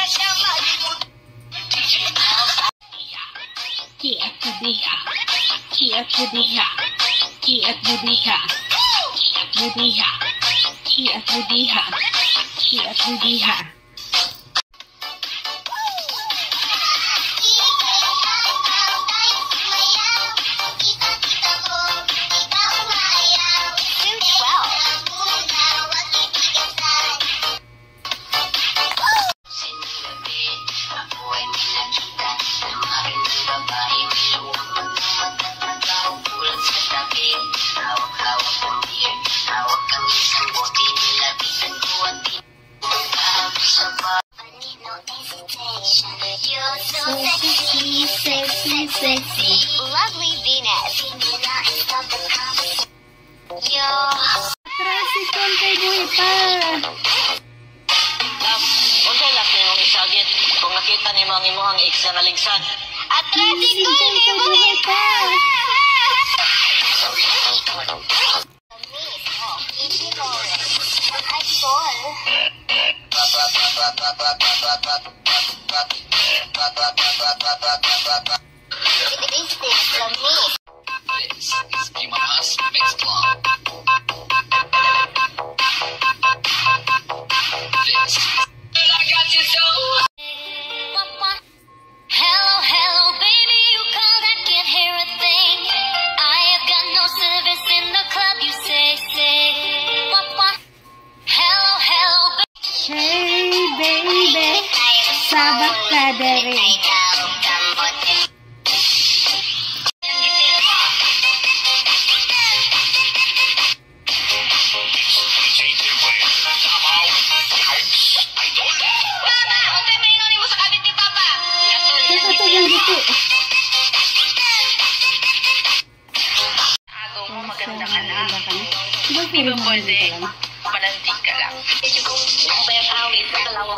Kiat Budiha, Kiat Budiha, Kiat Budiha, Kiat Budiha, Kiat Budiha, Kiat Budiha. Sexy, lovely Venus. Yo. Tricycle kay buhi pa. Unsay laki mong isagit kung nakita ni mga imuhang ex na naligsan? Tricycle kay buhi pa. Sabak ka dere. Maganda ka na. Ibang pili mo pwede. Panantig ka lang. Yung bayang awit sa dalawa